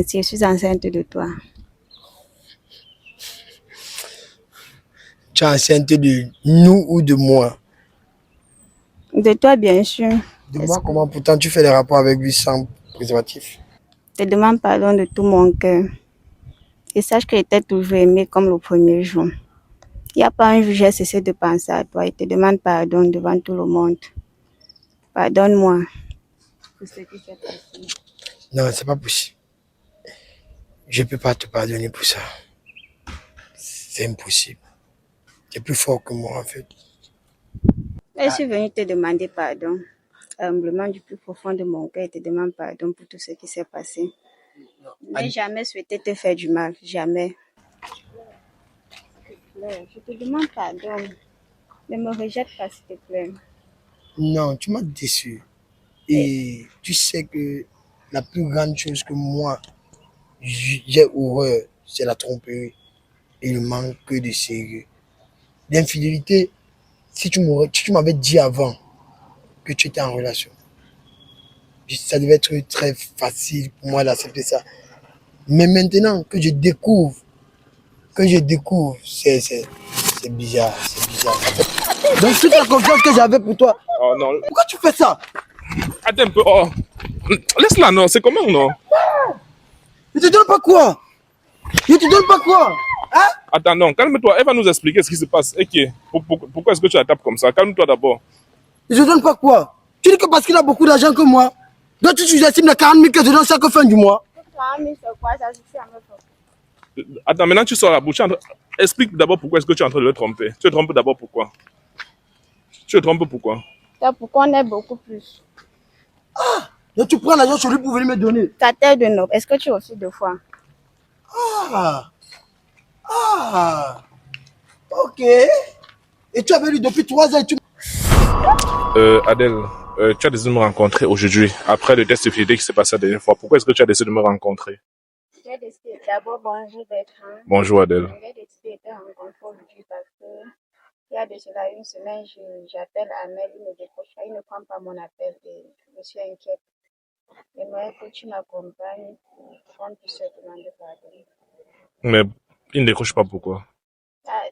Si je suis enceinte de toi. Tu es enceinte de nous ou de moi? De toi, bien sûr. De moi, comment pourtant tu fais des rapports avec lui sans préservatif? Je te demande pardon de tout mon cœur. Et sache que j'étais toujours aimée comme le premier jour. Il n'y a pas un jour j'ai cessé de penser à toi. Je te demande pardon devant tout le monde. Pardonne-moi pour ce qui s'est passé. Non, c'est pas possible. Je peux pas te pardonner pour ça. C'est impossible. Tu es plus fort que moi en fait. Je suis venue te demander pardon. Humblement du plus profond de mon cœur, je te demande pardon pour tout ce qui s'est passé. Je n'ai jamais souhaité te faire du mal. Jamais. Je te demande pardon. Ne me rejette pas, s'il te plaît. Non, tu m'as déçu. Et tu sais que la plus grande chose que moi, j'ai horreur, c'est la tromperie et le manque de sérieux. L'infidélité, si tu m'avais dit avant que tu étais en relation, ça devait être très facile pour moi d'accepter ça. Mais maintenant c'est bizarre, c'est bizarre. Donc toute la confiance que j'avais pour toi, Oh non. pourquoi tu fais ça? Attends un peu. Oh. Laisse-la, non. C'est comment, non? Je te donne pas quoi? Je te donne pas quoi? Hein? Attends, non. Calme-toi. Elle va nous expliquer ce qui se passe. Ok. Pourquoi est-ce que tu la tapes comme ça? Calme-toi d'abord. Je te donne pas quoi? Tu dis que parce qu'il a beaucoup d'argent que moi, donc tu sous-estimes les 40 000 que je donne chaque fin du mois. 40 000, c'est quoi? Ça suffit à me faire. Attends, maintenant tu sors la bouche. Explique d'abord pourquoi est-ce que tu es en train de le tromper. Tu le trompes d'abord pourquoi? Tu le trompes pourquoi? Pourquoi on est beaucoup plus? Donc tu prends l'argent sur lui pour venir me donner. Ta tête de noble, est-ce que tu reçus deux fois? Ah, ah, ok. Et tu avais lui depuis 3 ans et tu... Adèle, tu as décidé de me rencontrer aujourd'hui, après le test de fidélité qui s'est passé la dernière fois. Pourquoi est-ce que tu as décidé de me rencontrer? J'ai décidé d'abord bonjour Bertrand. Bonjour Adèle. J'ai décidé de te rencontrer aujourd'hui parce que il y a de cela une semaine, j'appelle Amel, il ne décroche pas, il ne prend pas mon appel et je suis inquiète. J'aimerais que tu m'accompagnes pour qu'on puisse se demander pardon. Mais il ne décroche pas pourquoi? Ah,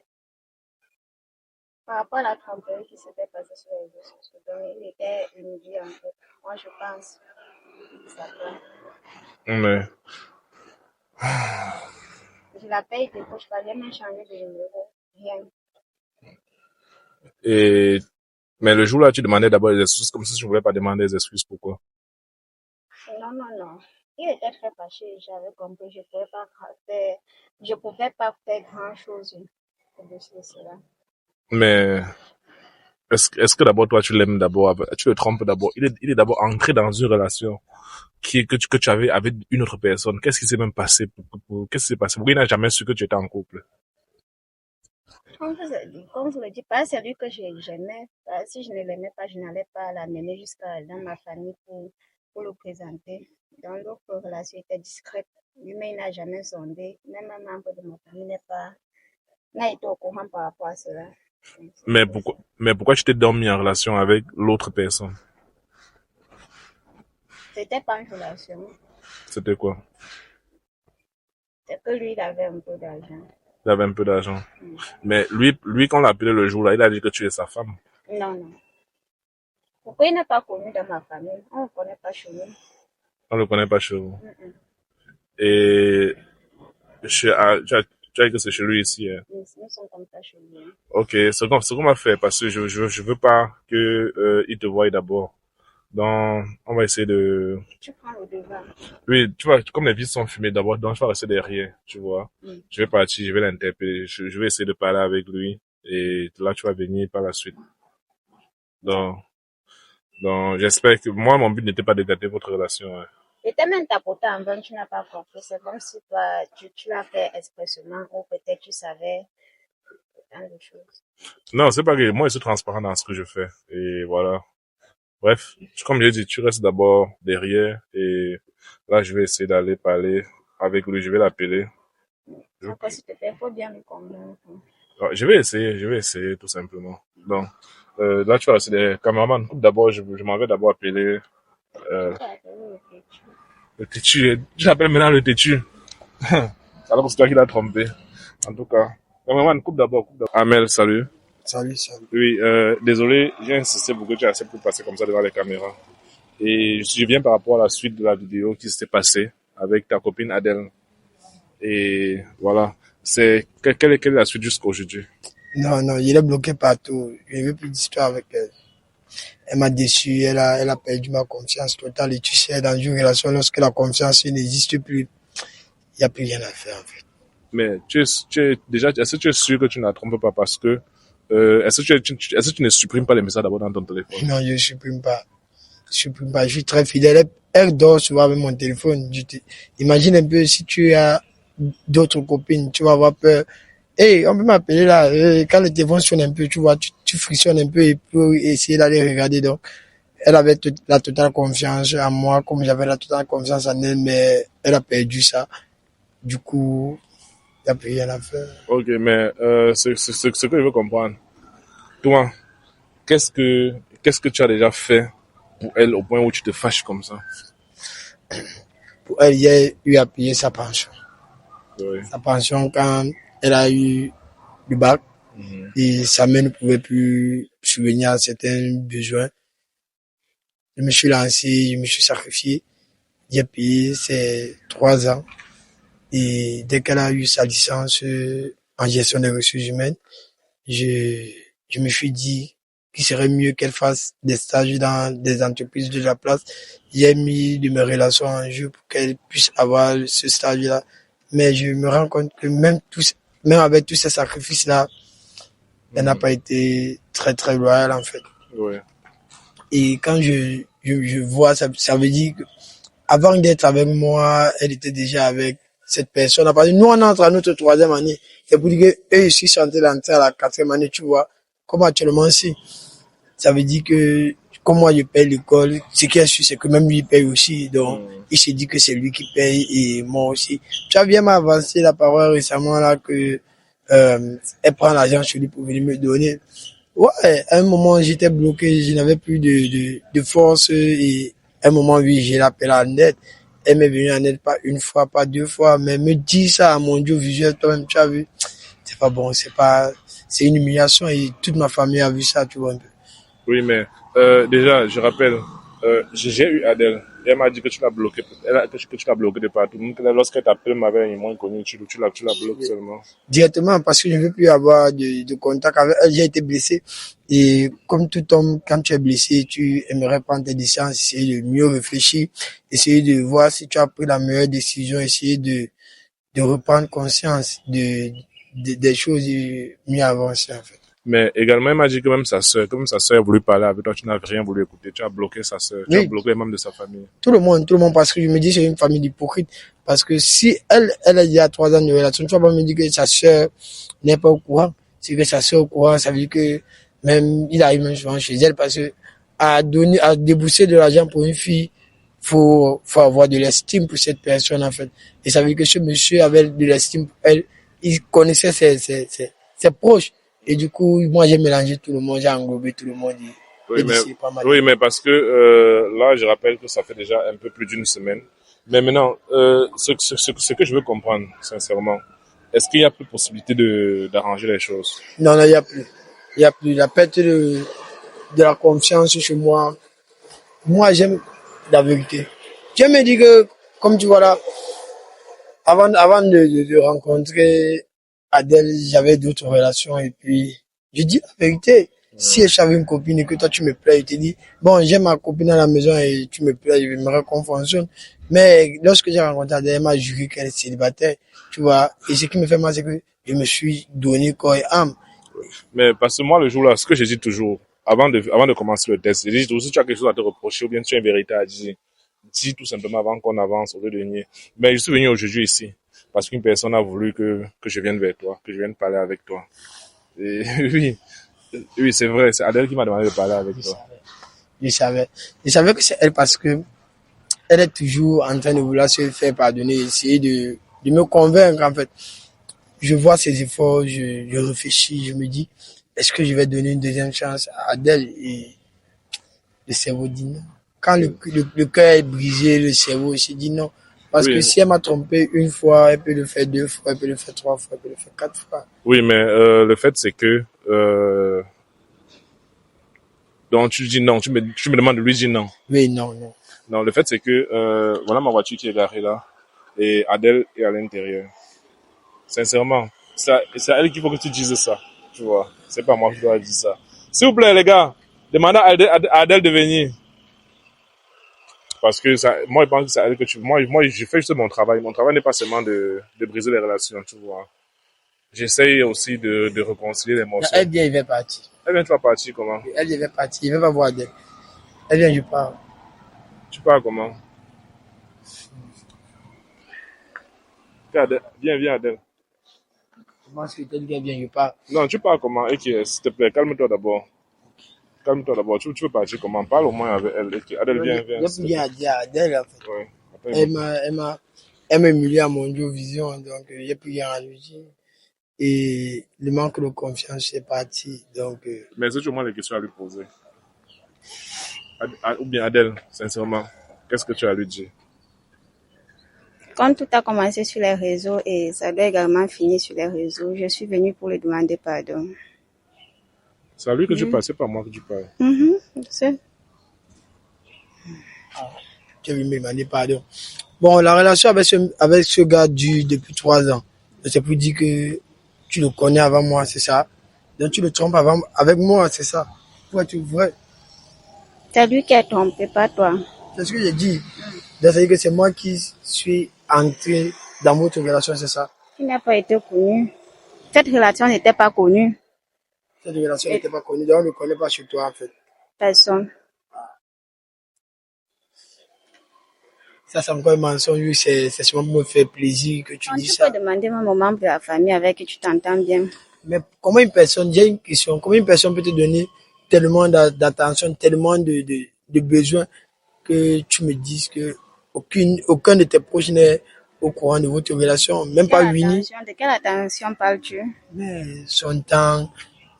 par rapport à la tromperie qui s'était passée sur les réseaux sociaux, donc il était humilié en fait. Moi je pense que ça doit. Mais, Je l'appelle, il ne décroche pas, j'ai même changé de numéro, rien. mais le jour-là, tu demandais d'abord des excuses, comme si je ne voulais pas demander des excuses. Pourquoi? Non, non, non. Il était très fâché, j'avais compris, je pouvais pas faire grand-chose de cela. Mais est-ce que d'abord toi tu l'aimes d'abord, tu le trompes d'abord. Il est d'abord entré dans une relation que tu avais avec une autre personne. Qu'est-ce qui s'est même passé? Qu'est-ce qui s'est passé? Pourquoi il n'a jamais su que tu étais en couple? Comme je le dis, pas c'est lui que j'aimais. Si je ne l'aimais pas, je n'allais pas l'amener jusqu'à dans ma famille pour le présenter. Dans l'autre relation était discrète. Lui-même, il n'a jamais sondé. Même un membre de ma famille n'a été au courant par rapport à cela. Mais pourquoi tu t'es donc mis en relation avec l'autre personne? C'était pas une relation. C'était quoi? C'est que lui, il avait un peu d'argent. Il avait un peu d'argent. Mais lui, quand on l'a appelé le jour-là, il a dit que tu es sa femme. Non, non. Pourquoi il n'est pas connu dans ma famille? On ne le connaît pas chez nous. On ne le connaît pas chez vous. Mm-mm. Et tu as dit que c'est chez lui ici. Hein. Nous sommes comme ça chez lui. Ok, ce qu'on va faire, parce que je veux pas que il te voie d'abord. Donc, on va essayer de... Tu prends le devant. Oui, tu vois, comme les vis sont fumées d'abord, donc je vais rester derrière, tu vois. Je vais partir, je vais l'interpeller, je vais essayer de parler avec lui, et là, tu vas venir par la suite. Donc, j'espère que... Moi, mon but n'était pas de gâter votre relation. Hein. Et t'as même tapoté en vain, tu n'as pas compris. C'est comme si toi, tu l'as fait expressément, ou peut-être tu savais tant de choses. Non, c'est pas que moi, je suis transparent dans ce que je fais, et voilà. Bref, comme je dit, tu restes d'abord derrière et là, je vais essayer d'aller parler avec lui, je vais l'appeler. Après, s'il te plaît, il faut bien me convaincre. Je vais essayer tout simplement. Donc, là, tu vas rester des caméramans. D'abord, je m'en vais d'abord appeler. Tu peux appeler le petit. Le têtu, tu l'appelles maintenant le têtu. Alors c'est toi qui l'as trompé. En tout cas. Maman, coupe d'abord. Amel, salut. Salut, salut. Oui, désolé, j'ai insisté pour que tu acceptes de passer comme ça devant les caméras. Et je viens par rapport à la suite de la vidéo qui s'était passée avec ta copine Adèle. Et voilà. Quelle est la suite jusqu'à aujourd'hui? Non, il est bloqué partout. Je ne veux plus d'histoire avec elle. Elle m'a déçu, elle a perdu ma confiance totale. Et tu sais, dans une relation, lorsque la confiance n'existe plus, il n'y a plus rien à faire en fait. Mais déjà, est-ce que tu es sûr que tu ne la trompes pas parce que est-ce que tu ne supprimes pas les messages d'abord dans ton téléphone? Non, je ne supprime pas. Je suis très fidèle. Elle dort souvent avec mon téléphone. Imagine un peu si tu as d'autres copines, tu vas avoir peur. Hey, on peut m'appeler là. Quand le téléphone sonne un peu, tu vois, tu frictionnes un peu et pour essayer d'aller regarder. Donc, elle avait la totale confiance en moi, comme j'avais la totale confiance en elle, mais elle a perdu ça. Du coup, il n'y a plus rien à faire. Ok, mais ce que je veux comprendre. Toi, qu'est-ce que tu as déjà fait pour elle au point où tu te fâches comme ça? Pour elle, il y a eu à payer sa pension. Oui. Sa pension quand elle a eu le bac et sa mère ne pouvait plus subvenir à certains besoins. Je me suis lancé, je me suis sacrifié. J'ai payé ses 3 ans. Et dès qu'elle a eu sa licence en gestion des ressources humaines, je me suis dit qu'il serait mieux qu'elle fasse des stages dans des entreprises de la place. J'ai mis de mes relations en jeu pour qu'elle puisse avoir ce stage-là. Mais je me rends compte que même avec tous ces sacrifices-là, elle n'a pas été très, très loyale, en fait. Ouais. Et quand je vois, ça veut dire que avant d'être avec moi, elle était déjà avec cette personne. Parce que nous, on entre à notre 3e année. C'est pour dire que eux, ils sont en train d'entrer à la 4e année, tu vois. Comme actuellement, si. Ça veut dire que, comme moi, je paye l'école, ce qui est sûr, c'est que même lui, il paye aussi. Donc, il se dit que c'est lui qui paye et moi aussi. Tu as bien m'avancé la parole récemment, là, que, elle prend l'argent chez lui pour venir me donner. Ouais, à un moment, j'étais bloqué, je n'avais plus de force et à un moment, oui, j'ai l'appelé en aide. Elle m'est venue en aide pas une fois, pas 2 fois, mais me dit ça à mon Dieu visuel, toi-même, tu as vu. C'est pas bon, c'est une humiliation et toute ma famille a vu ça, tu vois un peu. Oui, mais déjà, je rappelle, j'ai eu Adèle. Et elle m'a dit que tu l'as bloqué, que tu l'as bloqué de partout. Donc, lorsqu'elle t'appelle, m'avait un inconnu, tu la bloques seulement. Directement, parce que je ne veux plus avoir de contact avec elle. J'ai été blessé. Et comme tout homme, quand tu es blessé, tu aimerais prendre tes décisions, essayer de mieux réfléchir, essayer de voir si tu as pris la meilleure décision, essayer de reprendre conscience des choses et mieux avancer, en fait. Mais également, elle m'a dit que même sa sœur a voulu parler avec toi, tu n'as rien voulu écouter. Tu as bloqué sa sœur, tu as bloqué les membres de sa famille. Tout le monde, parce que je me dis c'est une famille d'hypocrites. Parce que si elle a déjà 3 ans de relation, tu vas pas me dire que sa sœur n'est pas au courant. C'est que sa sœur est au courant, ça veut dire que même, il arrive même souvent chez elle parce que à débourser de l'argent pour une fille, faut avoir de l'estime pour cette personne, en fait. Et ça veut dire que ce monsieur avait de l'estime pour elle. Il connaissait ses proches. Et du coup, moi, j'ai mélangé tout le monde, j'ai englobé tout le monde. Oui, mais parce que là, je rappelle que ça fait déjà un peu plus d'une semaine. Mais maintenant, ce que je veux comprendre, sincèrement, est-ce qu'il y a plus possibilité d'arranger les choses? Non, il n'y a plus. Il n'y a plus. La perte de la confiance chez moi. Moi, j'aime la vérité. Je me dis que, comme tu vois là, avant de rencontrer Adèle, j'avais d'autres relations et puis je dis la vérité. Si j'avais une copine et que toi tu me plais, je te dis, bon, j'ai ma copine à la maison et tu me plais, j'aimerais qu'on fonctionne. Mais lorsque j'ai rencontré Adèle, elle m'a juré qu'elle est célibataire, tu vois. Et ce qui me fait mal, c'est que je me suis donné corps et âme. Mais parce que moi, le jour-là, ce que je dis toujours, avant de commencer le test, je dis toujours, si tu as quelque chose à te reprocher ou bien tu as une vérité à dire, dis tout simplement avant qu'on avance au lieu de nier. Mais je suis venu aujourd'hui ici parce qu'une personne a voulu que je vienne vers toi, que je vienne parler avec toi. Et oui, c'est vrai, c'est Adèle qui m'a demandé de parler avec toi. Je savais que c'est elle parce que elle est toujours en train de vouloir se faire pardonner, essayer de me convaincre, en fait. Je vois ses efforts, je réfléchis, je me dis, est-ce que je vais donner une deuxième chance à Adèle? Et le cerveau dit non. quand le cœur est brisé, le cerveau se dit non. Parce que si elle m'a trompé une fois, elle peut le faire 2 fois, elle peut le faire 3 fois, elle peut le faire 4 fois. Oui, mais le fait, c'est que... donc, tu dis non, tu me demandes de lui dire non. Oui, non. Non, le fait, c'est que voilà ma voiture qui est garée là, et Adèle est à l'intérieur. Sincèrement, c'est à elle qu'il faut que tu dises ça, tu vois. C'est pas moi qui dois dire ça. S'il vous plaît, les gars, demandez à Adèle de venir. Parce que moi, je pense que c'est à elle que tu... Moi, je fais juste mon travail. Mon travail n'est pas seulement de briser les relations, tu vois. J'essaye aussi de réconcilier les émotions. Elle vient, il va partir. Elle vient, tu vas partir comment? Elle devait partir, il ne veut pas voir Adèle. Elle vient, je pars. Tu pars comment? Viens, Adèle. Comment est-ce que tu dis qu'elle vient, je pars? Non, tu pars comment? Et s'il te plaît, calme-toi d'abord. Tu veux partir comment? Parle au moins avec elle. Adèle, viens. Je viens dire à Adèle, en fait. Ouais. Elle m'a humilié à mon Vision, donc j'ai plus rien à lui dire. Et le manque de confiance, c'est parti. Donc, Mais est-ce que tu as au moins des questions à lui poser? Ou bien Adèle, sincèrement, qu'est-ce que tu as à lui dire? Quand tout a commencé sur les réseaux et ça doit également finir sur les réseaux, je suis venue pour lui demander pardon. C'est à lui que tu parles, c'est pas à moi que tu parles. Je sais. tu veux me demander pardon. Bon, la relation avec ce gars dure depuis 3 ans. C'est pour dire que tu le connais avant moi, c'est ça. Donc tu le trompes avec moi, c'est ça. Pour être vrai. C'est lui qui est trompé, pas toi. C'est ce que j'ai dit. Donc, c'est-à-dire que c'est moi qui suis entré dans votre relation, c'est ça. Tu n'as pas été connu. Cette relation n'était pas connue. Cette relation n'était pas connue, donc on ne connaît pas chez toi en fait. Personne. Ça, c'est encore un mensonge, c'est seulement pour me faire plaisir que tu dis ça. Tu peux demander même aux membres de la famille avec qui tu t'entends bien. Mais comment une personne, j'ai une question, comment une personne peut te donner tellement d'attention, tellement de besoins que tu me dises que aucun de tes proches n'est au courant de votre relation, même pas Winnie. De quelle attention parles-tu? Mais son temps,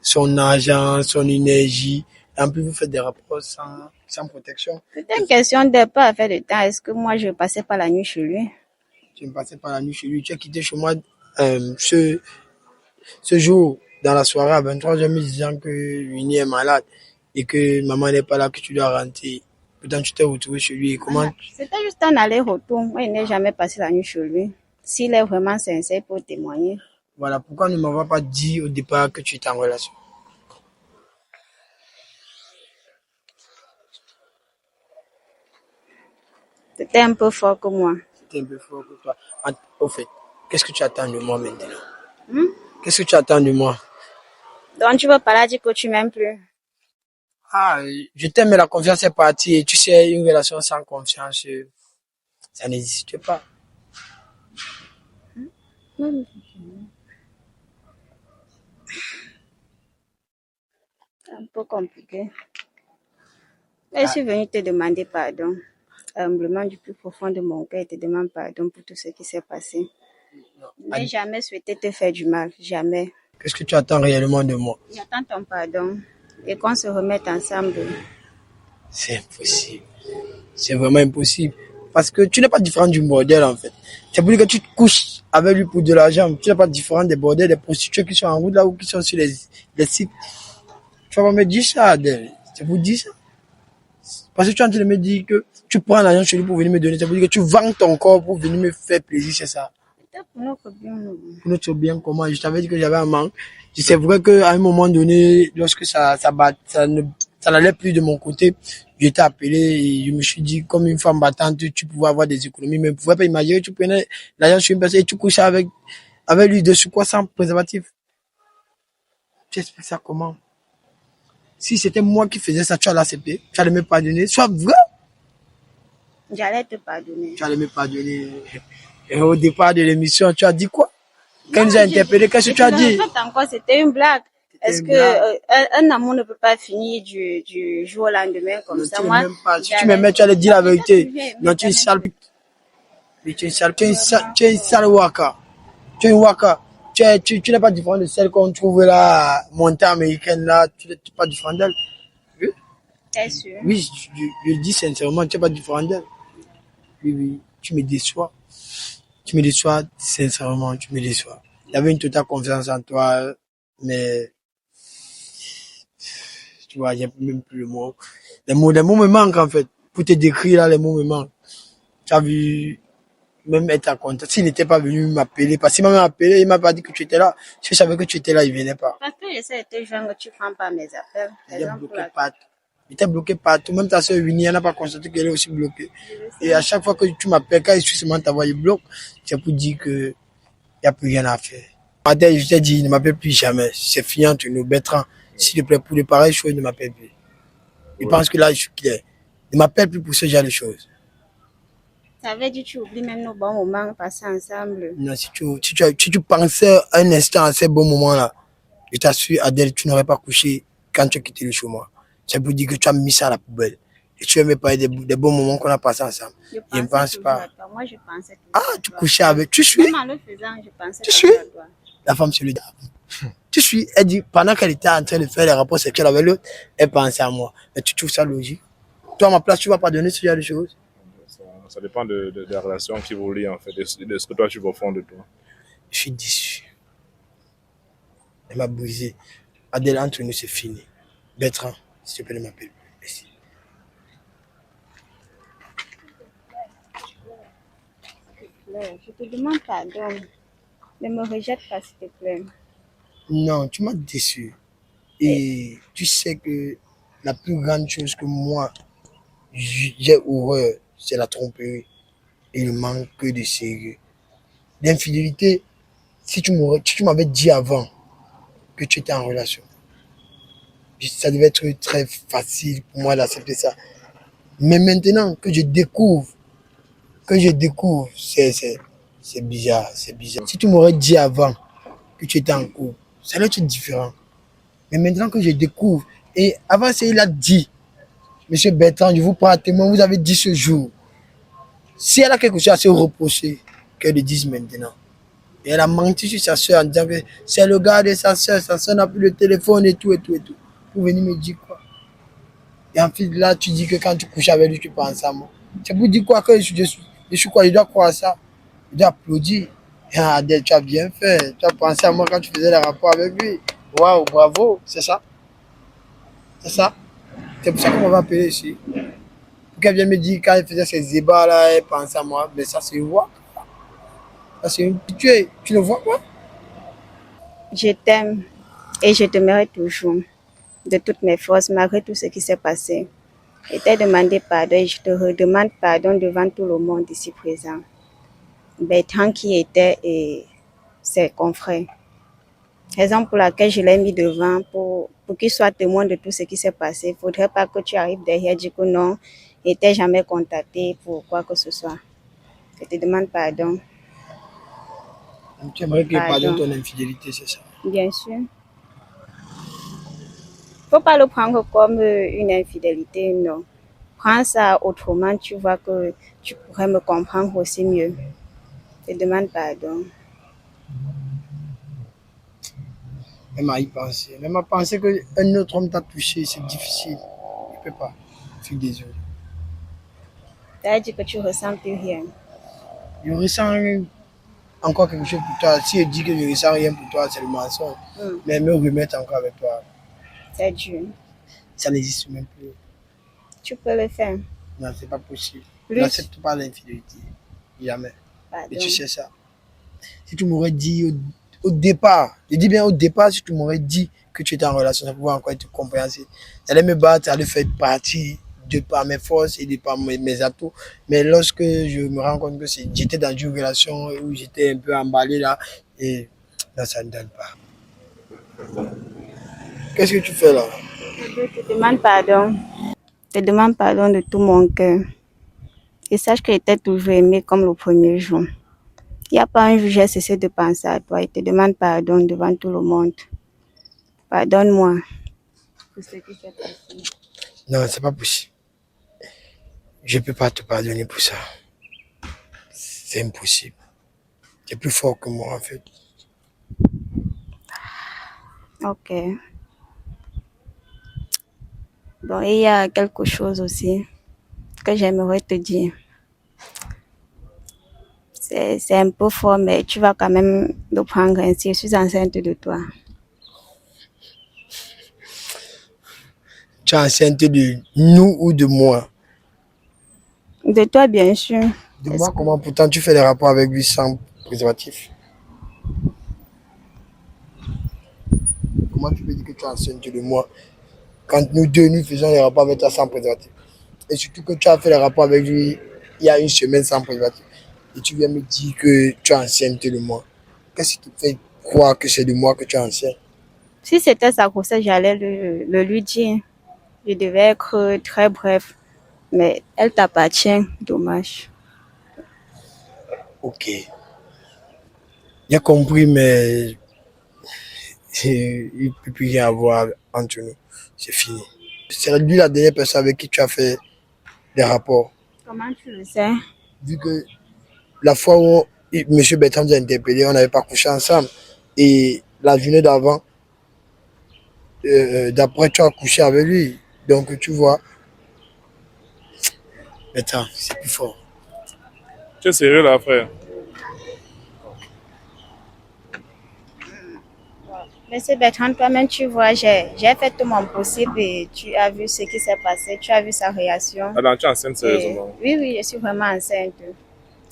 son argent, son énergie, en plus vous faites des rapports sans protection. C'était une question de pas faire de temps. Est-ce que moi je passais pas la nuit chez lui? Tu ne passais pas la nuit chez lui, tu as quitté chez moi ce jour, dans la soirée à 23h, me disant que Winnie est malade et que maman n'est pas là, que tu dois rentrer. Pourtant, tu t'es retrouvé chez lui. Comment? C'était juste un aller-retour. Moi, il n'est jamais passé la nuit chez lui. S'il est vraiment sincère pour témoigner. Voilà, pourquoi ne m'avez pas dit au départ que tu étais en relation? C'était un peu fort que moi. C'était un peu fort pour toi. Au fait, qu'est-ce que tu attends de moi maintenant? Qu'est-ce que tu attends de moi? Donc, tu veux pas là dire que tu m'aimes plus? Ah, je t'aime, mais la confiance est partie. Et tu sais, une relation sans confiance, ça n'existe pas. C'est un peu compliqué. Je suis venue te demander pardon. Humblement, du plus profond de mon cœur, je te demande pardon pour tout ce qui s'est passé. Je n'ai jamais souhaité te faire du mal. Jamais. Qu'est-ce que tu attends réellement de moi? J'attends ton pardon. Et qu'on se remette ensemble. C'est impossible. C'est vraiment impossible. Parce que tu n'es pas différent du bordel, en fait. C'est pour dire que tu te couches avec lui pour de l'argent. Tu n'es pas différent des bordels, des prostituées qui sont en route là ou qui sont sur les sites. Tu vas pas me dire ça, Adèle. C'est pour dire ça. Parce que tu es en train de me dire que tu prends l'argent chez lui pour venir me donner. C'est pour dire que tu vends ton corps pour venir me faire plaisir, c'est ça. Pour notre bien. Pour notre bien, comment? Je t'avais dit que j'avais un manque. C'est vrai qu'à un moment donné, lorsque ça n'allait plus de mon côté, je t'ai appelé et je me suis dit, comme une femme battante, tu pouvais avoir des économies, mais je ne pouvais pas imaginer que tu prenais l'argent sur une personne et tu couchais avec lui dessus quoi sans préservatif. Tu expliques ça comment? Si c'était moi qui faisais ça, tu allais l'accepter, tu allais me pardonner. Sois vrai. J'allais te pardonner. Tu allais me pardonner. Et au départ de l'émission, tu as dit quoi? Quand nous a interpellé, qu'est-ce que tu as dit? En fait, encore, c'était une blague. Est-ce que un amour ne peut pas finir du jour au lendemain comme ça? Moi, si tu m'aimais, tu allais dire la vérité. Non, tu es une sale. Tu es une sale waka. Tu es une waka. Tu n'es pas différent de celle qu'on trouve là, montée américaine là. Tu n'es pas différent d'elle. T'es sûr? Oui, je le dis sincèrement, tu n'es pas différent d'elle. Oui, oui, tu me déçois. Tu me déçois, sincèrement, tu me déçois. J'avais une totale confiance en toi, mais tu vois, j'ai même plus le mot. Les mots me manquent en fait. Pour te décrire là, les mots me manquent. Tu as vu, même être en contact. S'il n'était pas venu m'appeler, parce qu'il m'a même appelé, il m'a pas dit que tu étais là. Si je savais que tu étais là, il venait pas. Parce que j'essaie de te joindre, tu prends pas mes appels. Il est bloqué partout. Il était bloqué partout. Même ta soeur Winnie, elle n'a pas constaté qu'elle est aussi bloquée. Et à chaque fois que tu m'appelles, quand il suit seulement ta voix, il bloque. C'est pour dire que il n'y a plus rien à faire. Adèle, je t'ai dit, ne m'appelle plus jamais. C'est fini entre nous. Bertrand, s'il te plaît, pour de pareilles choses, ne m'appelle plus. Je pense que là, je suis clair. Ne m'appelle plus pour ce genre de choses. Ça veut dire que tu oublies même nos bons moments passés ensemble. Non, si tu pensais un instant à ces bons moments-là, je t'assure, Adèle, tu n'aurais pas couché quand tu as quitté le chez moi. C'est pour dire que tu as mis ça à la poubelle. Et tu aimais parler des bons moments qu'on a passés ensemble. Je ne pense pas. Moi, je pensais toujours Ah, tu couchais avec. Tu suis. Même en le faisant, je pensais Tu suis. à toi. La femme se le dit. Tu suis. Elle dit, pendant qu'elle était en train de faire les rapports sexuels avec l'autre, elle pensait à moi. Mais tu trouves ça logique? Toi, à ma place, tu ne vas pas donner ce genre de choses? Ça dépend de la relation qui vous lie, en fait, de ce que toi tu vois au fond de toi. Je suis déçu. Elle m'a brisé. Adèle, entre nous, c'est fini. Bertrand, s'il te plaît, ne m'appelle plus. Merci. Je te demande pardon. Ne me rejette pas, s'il te plaît. Non, tu m'as déçu. Et tu sais que la plus grande chose que moi, j'ai horreur, c'est la tromperie et le manque de sérieux. L'infidélité, si tu m'avais dit avant que tu étais en relation, ça devait être très facile pour moi d'accepter ça. Mais maintenant que je découvre, c'est bizarre, c'est bizarre. Si tu m'aurais dit avant que tu étais en couple, ça allait être différent. Mais maintenant que je découvre, et avant, c'est il a dit, Monsieur Bertrand, je vous prends à témoin, vous avez dit ce jour. Si elle a quelque chose à se reprocher, qu'elle le dise maintenant. Et elle a menti sur sa soeur en disant que c'est le gars de sa soeur n'a plus le téléphone et tout, et tout, et tout. Pour venir me dire quoi? Et en fait, là, tu dis que quand tu couches avec lui, tu penses à moi. C'est pour dire quoi que je suis quoi, je dois croire ça. Je dois applaudir. Et Adèle, tu as bien fait. Tu as pensé à moi quand tu faisais les rapports avec lui. Waouh, bravo, c'est ça? C'est ça? C'est pour ça qu'on m'avait appelé ici. Pour qu'elle vienne me dire quand elle faisait ses ébats là, elle pensait à moi. Mais ça, c'est voit. Ça, c'est une tu le vois quoi? Je t'aime et je t'aimerai toujours, de toutes mes forces, malgré tout ce qui s'est passé. Je t'ai demandé pardon et je te redemande pardon devant tout le monde ici présent. Bertrand qui était ses confrères. Raison pour laquelle je l'ai mis devant pour qu'il soit témoin de tout ce qui s'est passé. Il ne faudrait pas que tu arrives derrière et dis que non, il n'était jamais contacté pour quoi que ce soit. Je te demande pardon. Tu aimerais que je pardonne ton infidélité, c'est ça? Bien sûr. Faut pas le prendre comme une infidélité, non. Prends ça autrement, tu vois que tu pourrais me comprendre aussi mieux. Je te demande pardon. Même à y penser. Même à penser qu'un autre homme t'a touché, c'est difficile. Je ne peux pas. Je suis désolé. Tu as dit que tu ressens plus rien. Je ressens encore quelque chose pour toi. Si je dis que je ne ressens rien pour toi, c'est le mensonge. Mais me remettre encore avec toi, C'est dur. ça n'existe même plus. Tu peux le faire. Non, c'est pas possible. Plus. Je n'accepte pas l'infidélité. Jamais. Pardon. Et tu sais ça. Si tu m'aurais dit au départ, je dis bien au départ, si tu m'aurais dit que tu étais en relation, ça pouvait encore être compréhensible. J'allais me battre, ça allait faire partie de par mes forces et de par mes atouts. Mais lorsque je me rends compte que j'étais dans une relation où j'étais un peu emballé là, et là, ça ne donne pas. Qu'est-ce que tu fais là? Je te demande pardon. Je te demande pardon de tout mon cœur. Et sache que j'étais toujours aimé comme le premier jour. Il n'y a pas un jour j'ai cessé de penser à toi. Je te demande pardon devant tout le monde. Pardonne-moi pour ce qui s'est passé. Non, c'est pas possible. Je ne peux pas te pardonner pour ça. C'est impossible. Tu es plus fort que moi en fait. Ok. Bon, et il y a quelque chose aussi que j'aimerais te dire. C'est un peu fort, mais tu vas quand même le prendre ainsi. Je suis enceinte de toi. Tu es enceinte de nous ou de moi? De toi, bien sûr. De moi, comment pourtant tu fais des rapports avec lui sans préservatif? Comment tu peux dire que tu es enceinte de moi quand nous deux, nous faisons les rapports avec toi sans préservatif? Et surtout que tu as fait les rapports avec lui il y a une semaine sans préservatif. Et tu viens me dire que tu es enceinte de moi. Qu'est-ce qui te fait croire que c'est de moi que tu es enceinte? Si c'était sa grossesse, j'allais le lui dire. Je devais être très bref. Mais elle t'appartient. Dommage. Ok, j'ai compris, mais il ne peut plus rien avoir entre nous. C'est fini. C'est lui la dernière personne avec qui tu as fait des rapports. Comment tu le sais? Vu que la fois où M. Bertrand nous a interpellé, on n'avait pas couché ensemble. Et la journée d'avant, d'après, tu as couché avec lui. Donc, tu vois, Bertrand, c'est plus fort. Tu es sérieux là, frère? Monsieur Bertrand, toi-même, tu vois, j'ai fait tout mon possible et tu as vu ce qui s'est passé, tu as vu sa réaction. Attends, tu es enceinte Et, sérieusement? oui, oui, je suis vraiment enceinte.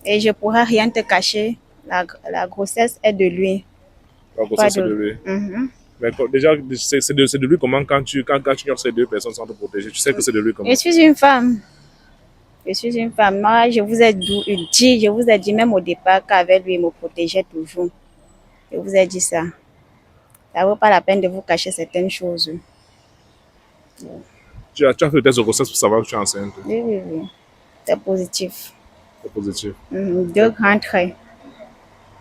Et je ne pourrais rien te cacher. La grossesse est de lui. La Pas grossesse, c'est de de... lui. Mhm. Mais déjà, c'est de lui comment quand tu ignores ces deux personnes sans te protéger, tu sais que c'est de lui comment? Je suis une femme. Je suis une femme. Moi, je vous ai dit, je vous ai dit même au départ qu'avec lui, il me protégeait toujours. Je vous ai dit ça. Ça ne vaut pas la peine de vous cacher certaines choses. Tu as fait le test de grossesse pour savoir que tu es enceinte. Oui, oui, oui. C'est positif. C'est positif. Deux grands traits.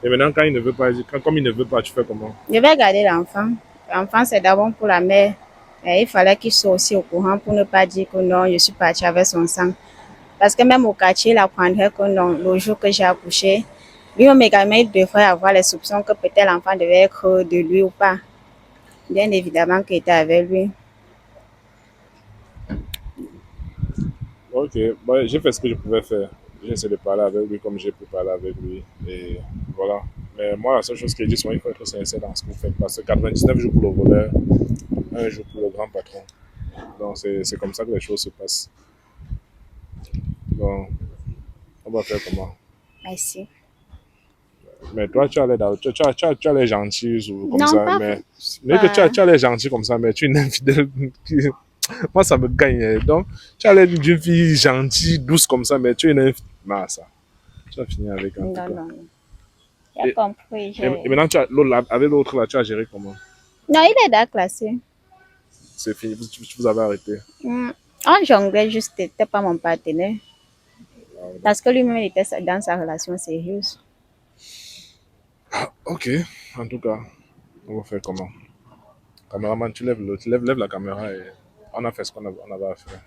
Et maintenant, quand il ne veut pas, comme il ne veut pas, tu fais comment? Je vais garder l'enfant. L'enfant, c'est d'abord pour la mère. Et il fallait qu'il soit aussi au courant pour ne pas dire que non, je suis partie avec son sang. Parce que même au quartier, il apprendrait que non, le jour que j'ai accouché, lui-même également, il devrait avoir les soupçons que peut-être l'enfant devait être de lui ou pas. Bien évidemment qu'il était avec lui. Ok, bah, j'ai fait ce que je pouvais faire. J'ai essayé de parler avec lui comme j'ai pu parler avec lui. Et voilà. Mais moi, la seule chose que je dis, c'est qu'il faut être sincère dans ce que vous faites. Parce que 99 jours pour le voleur, un jour pour le grand patron. Donc, c'est comme ça que les choses se passent. Donc, on va faire comment? Merci. Mais toi, tu as l'air gentil comme Non, ça. pas, Mais que pas. tu as l'air gentil comme ça, mais tu es une infidèle. Moi, ça me gagne. Donc, tu as l'air d'une fille gentille, douce comme ça, mais tu es une infidèle. Non, ça. Tu vas finir avec en tout Non, cas. non. J'ai Et, compris. et maintenant, avec l'autre là, tu as géré comment? Non, il est déjà classé. C'est fini, vous avez arrêté. On jonglait juste, c'était pas mon partenaire. Parce que lui-même, il était dans sa relation sérieuse. Ok, en tout cas, on va faire comment? Caméraman, tu lèves la caméra et on a fait ce qu'on avait à faire.